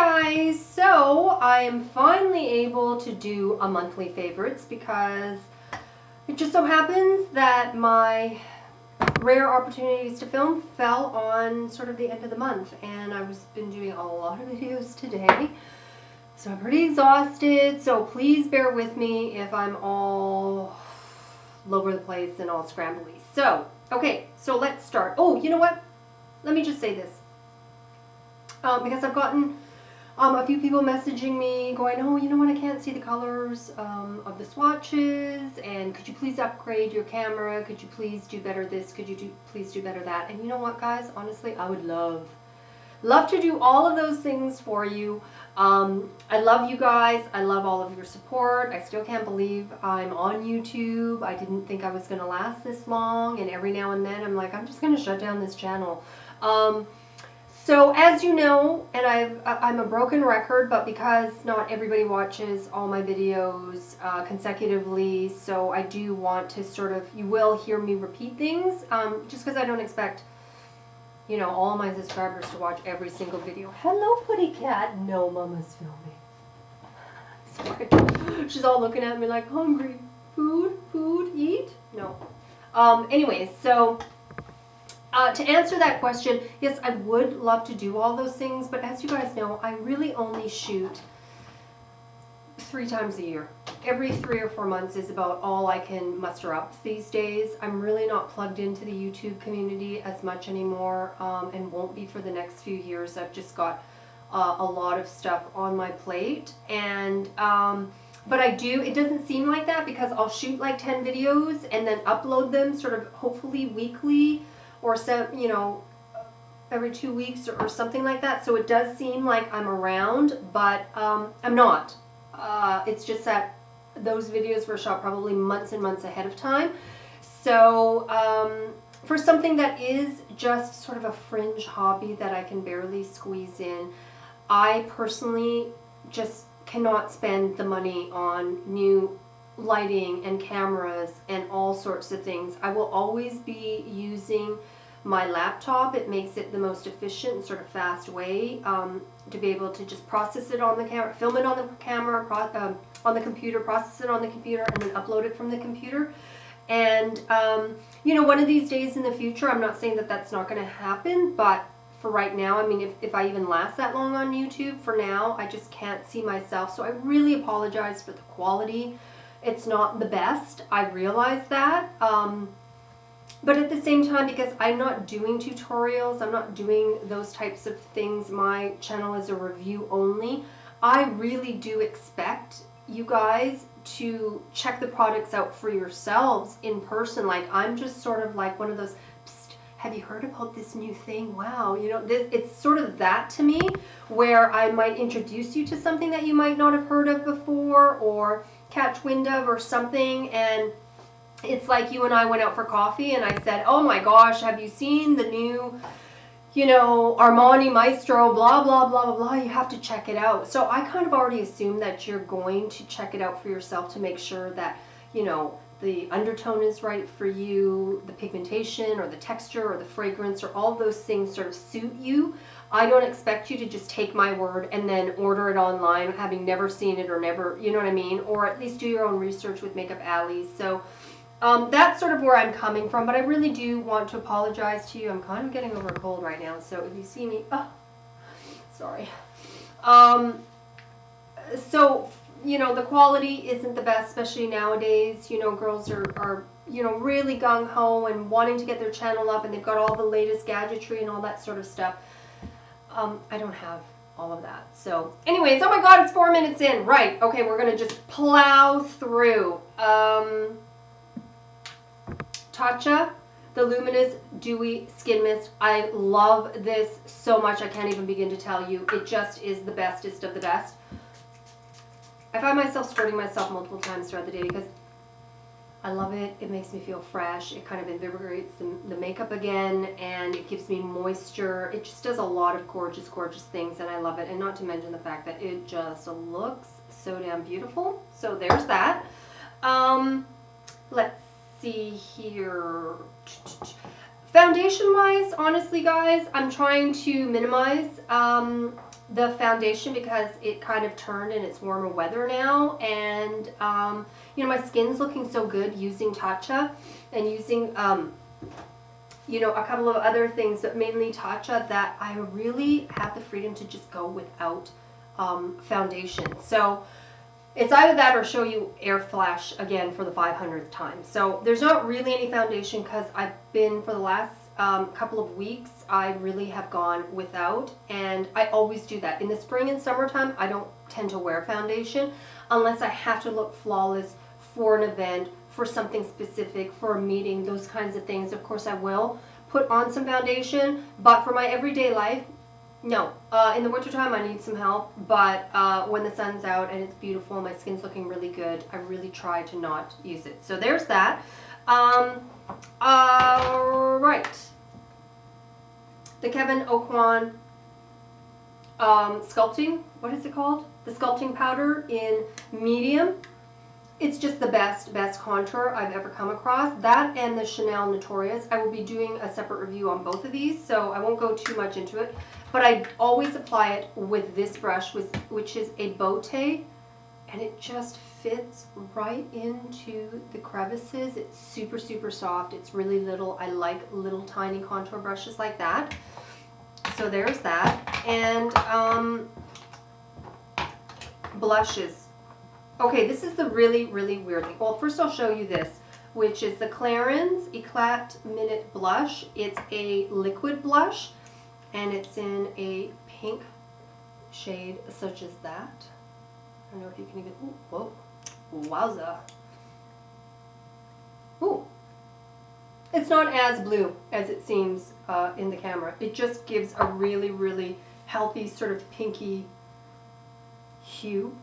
guys, so I am finally able to do a monthly favorites because it just so happens that my rare opportunities to film fell on sort of the end of the month, and I've been doing a lot of videos today, so I'm pretty exhausted, so please bear with me if I'm all over the place and all scrambly. So, okay, so let's start. Oh, you know what? Let me just say this. Because I've gotten a few people messaging me going, oh, you know what, I can't see the colors of the swatches, and could you please upgrade your camera? Could you please do better this? Could you please do better that? And you know what, guys, honestly, I would love to do all of those things for you. I love you guys. I love all of your support. I still can't believe I'm on YouTube. I didn't think I was going to last this long, and every now and then I'm like, I'm just going to shut down this channel. So as you know, and I'm a broken record, but because not everybody watches all my videos consecutively, so I do want to sort of, you will hear me repeat things, just because I don't expect, you know, all my subscribers to watch every single video. Hello, Putty Cat. No, Mama's filming. Sorry. She's all looking at me like, hungry. Food, eat? No. Anyways, so to answer that question, yes, I would love to do all those things, but as you guys know, I really only shoot 3 times a year. Every 3 or 4 months is about all I can muster up these days. I'm really not plugged into the YouTube community as much anymore, and won't be for the next few years. I've just got a lot of stuff on my plate, and but I do, it doesn't seem like that because I'll shoot like 10 videos and then upload them sort of hopefully weekly, or you know, every 2 weeks or something like that. So it does seem like I'm around, but I'm not. It's just that those videos were shot probably months and months ahead of time. So for something that is just sort of a fringe hobby that I can barely squeeze in, I personally just cannot spend the money on new lighting and cameras and all sorts of things. I will always be using my laptop. It makes it the most efficient, sort of fast way to be able to just process it on the camera, film it on the camera, on the computer, process it on the computer, and then upload it from the computer. And you know, one of these days in the future, I'm not saying that that's not going to happen, but for right now, I mean, if I even last that long on YouTube, for now, I just can't see myself. So I really apologize for the quality. It's not the best. I realize that. But at the same time, because I'm not doing tutorials, I'm not doing those types of things, my channel is a review only, I really do expect you guys to check the products out for yourselves in person. Like, I'm just sort of like one of those, psst, have you heard about this new thing? Wow, you know, it's sort of that to me, where I might introduce you to something that you might not have heard of before, or catch wind of or something, and it's like you and I went out for coffee and I said, oh my gosh, have you seen the new, you know, Armani Maestro, blah, blah, blah, blah, blah, you have to check it out. So I kind of already assume that you're going to check it out for yourself to make sure that, you know, the undertone is right for you, the pigmentation or the texture or the fragrance or all those things sort of suit you. I don't expect you to just take my word and then order it online having never seen it or never, you know what I mean? Or at least do your own research with Makeup Alleys. So that's sort of where I'm coming from, but I really do want to apologize to you. I'm kind of getting over a cold right now, so if you see me, oh, sorry. So, you know, the quality isn't the best, especially nowadays. You know, girls are you know, really gung-ho and wanting to get their channel up, and they've got all the latest gadgetry and all that sort of stuff. I don't have all of that. So anyways, oh my god, it's 4 minutes in. Right, okay, we're going to just plow through. Tatcha, the Luminous Dewy Skin Mist. I love this so much, I can't even begin to tell you. It just is the bestest of the best. I find myself squirting myself multiple times throughout the day because I love it. It makes me feel fresh. It kind of invigorates the makeup again, and it gives me moisture. It just does a lot of gorgeous, gorgeous things, and I love it. And not to mention the fact that it just looks so damn beautiful. So there's that. Let's see here. Foundation wise, honestly guys, I'm trying to minimize the foundation because it kind of turned and it's warmer weather now, and you know, my skin's looking so good using Tatcha and using you know, a couple of other things, but mainly Tatcha, that I really have the freedom to just go without foundation. So it's either that or show you Air Flash again for the 500th time. So there's not really any foundation because I've been, for the last couple of weeks, I really have gone without, and I always do that. In the spring and summertime, I don't tend to wear foundation unless I have to look flawless for an event, for something specific, for a meeting, those kinds of things. Of course, I will put on some foundation, but for my everyday life, no. In the wintertime, I need some help, but when the sun's out and it's beautiful, my skin's looking really good, I really try to not use it. So there's that. Right. The Kevyn Aucoin Sculpting, what is it called? The Sculpting Powder in medium. It's just the best contour I've ever come across. That and the Chanel Notorious. I will be doing a separate review on both of these, so I won't go too much into it. But I always apply it with this brush, which is a Beaute, and it just fits right into the crevices. It's super, super soft. It's really little. I like little tiny contour brushes like that. So there's that. And blushes. Okay, this is the really, really weird thing. Well, first I'll show you this, which is the Clarins Eclat Minute Blush. It's a liquid blush, and it's in a pink shade such as that. I don't know if you can even, ooh, whoa, wowza. Ooh. It's not as blue as it seems in the camera. It just gives a really, really healthy sort of pinky hue.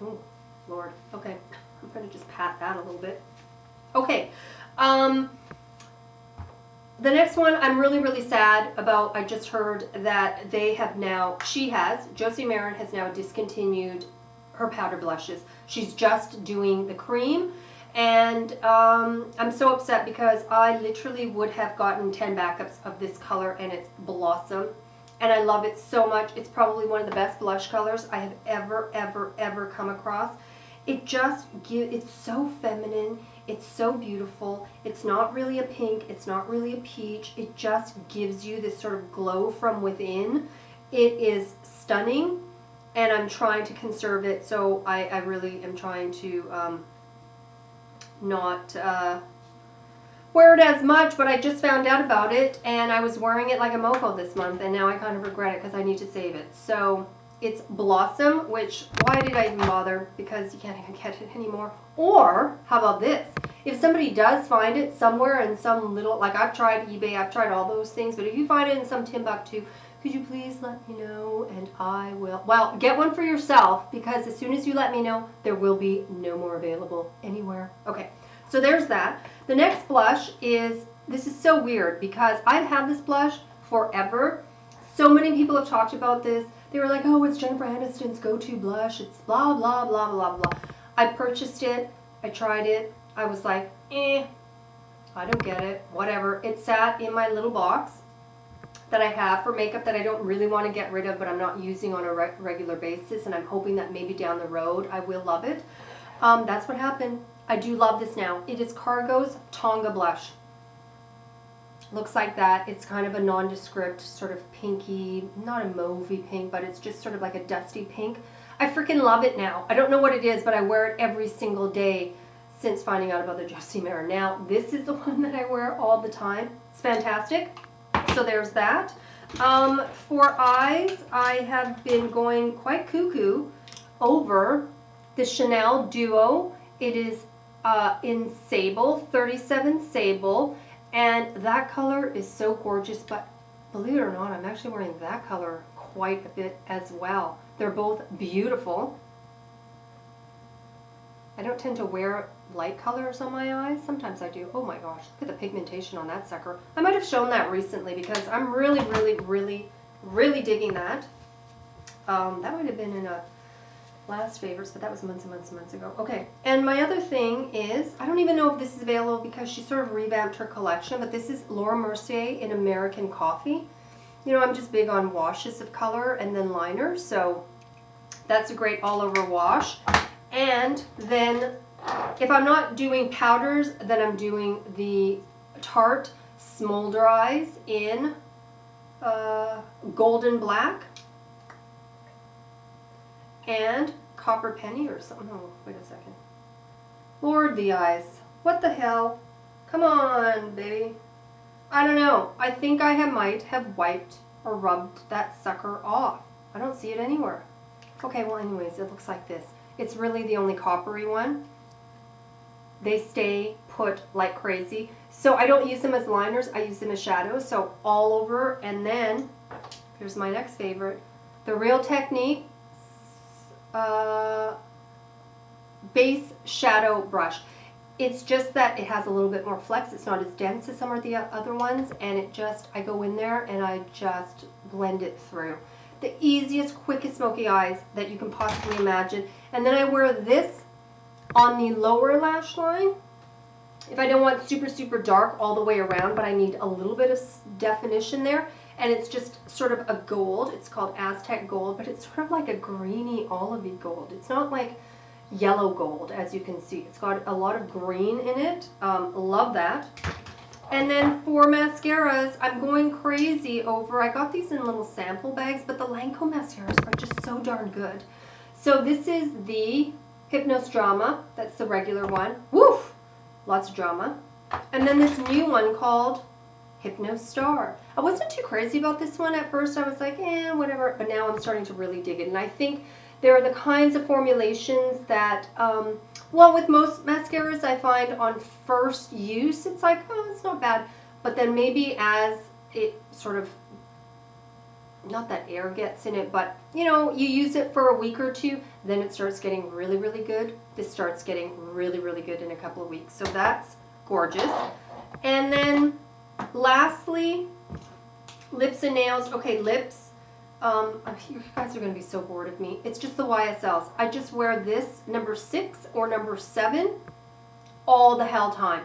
Oh, Lord. Okay. I'm going to just pat that a little bit. Okay. The next one I'm really, really sad about. I just heard that they have now, Josie Maran has now discontinued her powder blushes. She's just doing the cream. And I'm so upset because I literally would have gotten 10 backups of this color, and it's Blossom. And I love it so much. It's probably one of the best blush colors I have ever, ever, ever come across. It just it's so feminine. It's so beautiful. It's not really a pink. It's not really a peach. It just gives you this sort of glow from within. It is stunning, and I'm trying to conserve it. So I really am trying to not wear it as much, but I just found out about it, and I was wearing it like a mofo this month, and now I kind of regret it because I need to save it. So it's Blossom, which, why did I even bother? Because you can't even get it anymore. Or, how about this? If somebody does find it somewhere in some little, like I've tried eBay, I've tried all those things, but if you find it in some Timbuktu, could you please let me know, and I will. Well, get one for yourself, because as soon as you let me know, there will be no more available anywhere. Okay, so there's that. The next blush is, this is so weird, because I've had this blush forever. So many people have talked about this. They were like, oh, it's Jennifer Aniston's go-to blush. It's blah, blah, blah, blah, blah. I purchased it. I tried it. I was like, I don't get it. Whatever. It sat in my little box that I have for makeup that I don't really want to get rid of, but I'm not using on a regular basis, and I'm hoping that maybe down the road I will love it. That's what happened. I do love this now. It is Cargo's Tonga blush. Looks like that. It's kind of a nondescript sort of pinky, not a mauvey pink, but it's just sort of like a dusty pink. I freaking love it now. I don't know what it is, but I wear it every single day since finding out about the Josie Maran. Now, this is the one that I wear all the time. It's fantastic. So there's that. For eyes, I have been going quite cuckoo over the Chanel Duo. It is in Sable, 37 Sable, and that color is so gorgeous, but believe it or not, I'm actually wearing that color quite a bit as well. They're both beautiful. I don't tend to wear light colors on my eyes. Sometimes I do. Oh my gosh, look at the pigmentation on that sucker. I might have shown that recently because I'm really, really, really, really digging that. That might have been in a last favorites, but that was months and months and months ago. Okay, and my other thing is, I don't even know if this is available because she sort of revamped her collection, but this is Laura Mercier in American Coffee. you know, I'm just big on washes of color and then liner, so that's a great all-over wash. And then if I'm not doing powders, then I'm doing the Tarte SmolderEyes in golden black and copper penny or something. Oh, wait a second. Lord, the eyes. What the hell? Come on, baby. I don't know. I think I might have wiped or rubbed that sucker off. I don't see it anywhere. Okay, well anyways, it looks like this. It's really the only coppery one. They stay put like crazy. So I don't use them as liners, I use them as shadows. So all over, and then, here's my next favorite. The Real Technique Base Shadow Brush. It's just that it has a little bit more flex. It's not as dense as some of the other ones, and it just, I go in there and I just blend it through. The easiest, quickest smoky eyes that you can possibly imagine. And then I wear this on the lower lash line. If I don't want super, super dark all the way around, but I need a little bit of definition there. And it's just sort of a gold. It's called Aztec gold, but it's sort of like a greeny, olivey gold. It's not like yellow gold, as you can see. It's got a lot of green in it. Love that. And then for mascaras, I'm going crazy over, I got these in little sample bags, but the LANCOME mascaras are just so darn good. So this is the Hypnose Drama. That's the regular one. Woof! Lots of drama. And then this new one called Hypnose Star. I wasn't too crazy about this one at first. I was like, eh, whatever. But now I'm starting to really dig it. And I think there are the kinds of formulations that, well, with most mascaras, I find on first use, it's like, oh, it's not bad. But then maybe as it sort of, not that air gets in it, but, you know, you use it for a week or two, then it starts getting really, really good. This starts getting really, really good in a couple of weeks. So that's gorgeous. And then lastly, lips and nails. Okay, lips. You guys are going to be so bored of me. It's just the YSLs. I just wear this number 6 or number 7 all the hell time.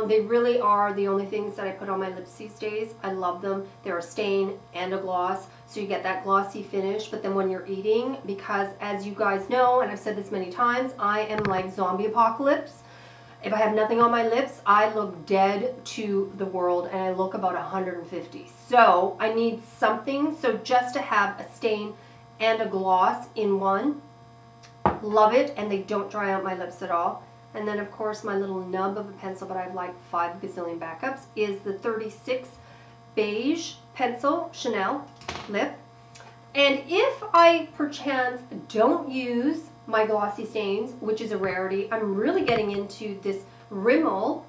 They really are the only things that I put on my lips these days. I love them. They're a stain and a gloss, so you get that glossy finish. But then when you're eating, because as you guys know, and I've said this many times, I am like zombie apocalypse. If I have nothing on my lips, I look dead to the world, and I look about 150. So I need something, so just to have a stain and a gloss in one. Love it, and they don't dry out my lips at all. And then of course my little nub of a pencil, but I have like 5 gazillion backups, is the 36 Beige pencil, Chanel lip. And if I perchance don't use my glossy stains, which is a rarity, I'm really getting into this Rimmel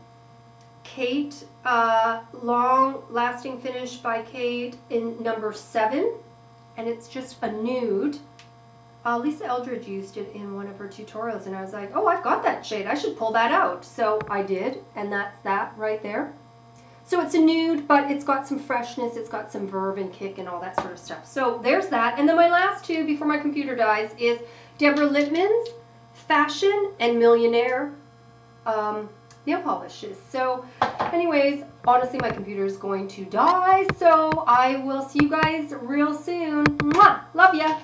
Kate long lasting finish by Kate in number 7, and it's just a nude. Lisa Eldridge used it in one of her tutorials, and I was like, oh, I've got that shade, I should pull that out. So I did, and that's that right there. So it's a nude, but it's got some freshness, it's got some verve and kick and all that sort of stuff. So there's that. And then my last two before my computer dies is Deborah Lippmann's Fashion and Millionaire nail polishes. So anyways, honestly, my computer is going to die, so I will see you guys real soon. Mwah! Love ya!